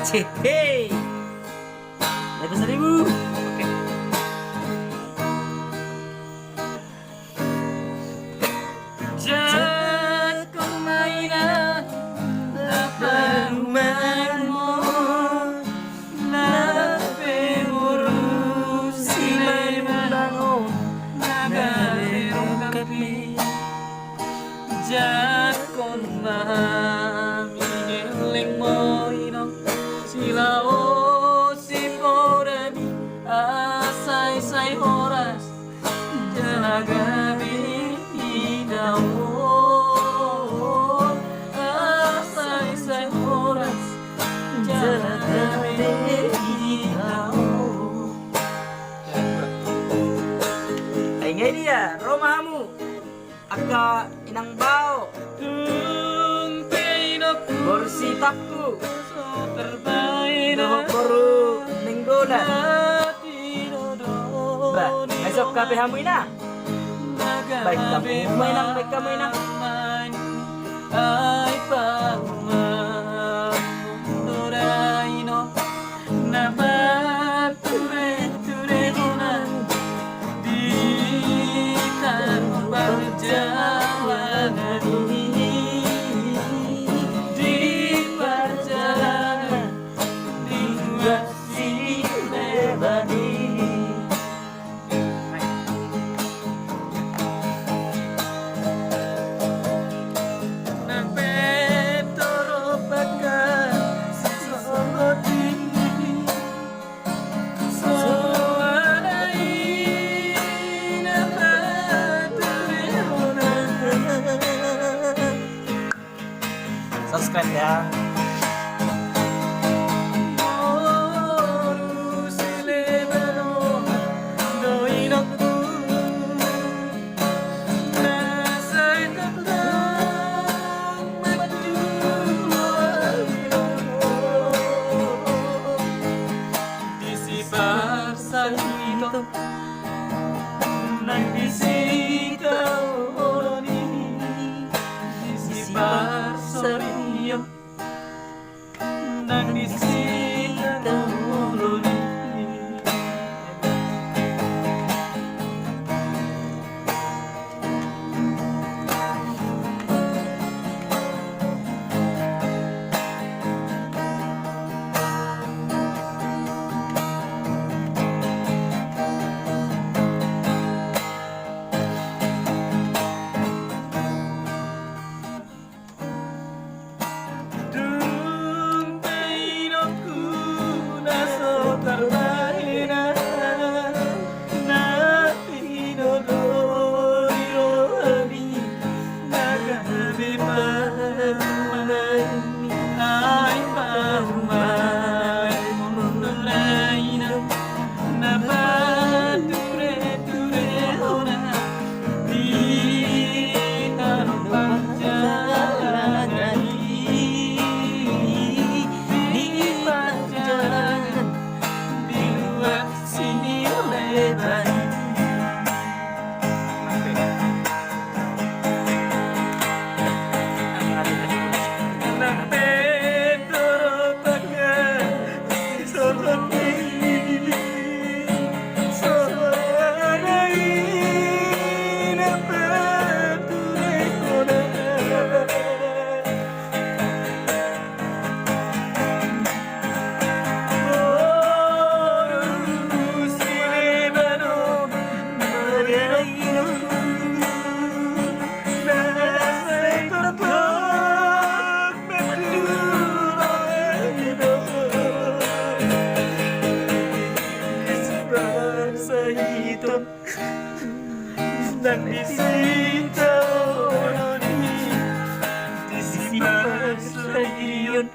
Hehe. 100.000. Oke. Jago mainan apa rumahmu, nape ngurusi bangun nagarero kapi. Jakon mami ngeling mo inong sila o si porami asay-say oras jalagabi inaw asay-say oras jalagabi inaw. Ay ngay dia romamu Aka inang bao Borsitaku Baru ninggola Ba, ngasok kape hamu ina Baik kamu mainang, baik kamu inang Ay pahumamu no Nama ture hona Di tanpa perjalanan ini Di perjalanan Di luar sini lebani subscribe ya. Nang disita muluni Dan disita orang ini disimpan stadion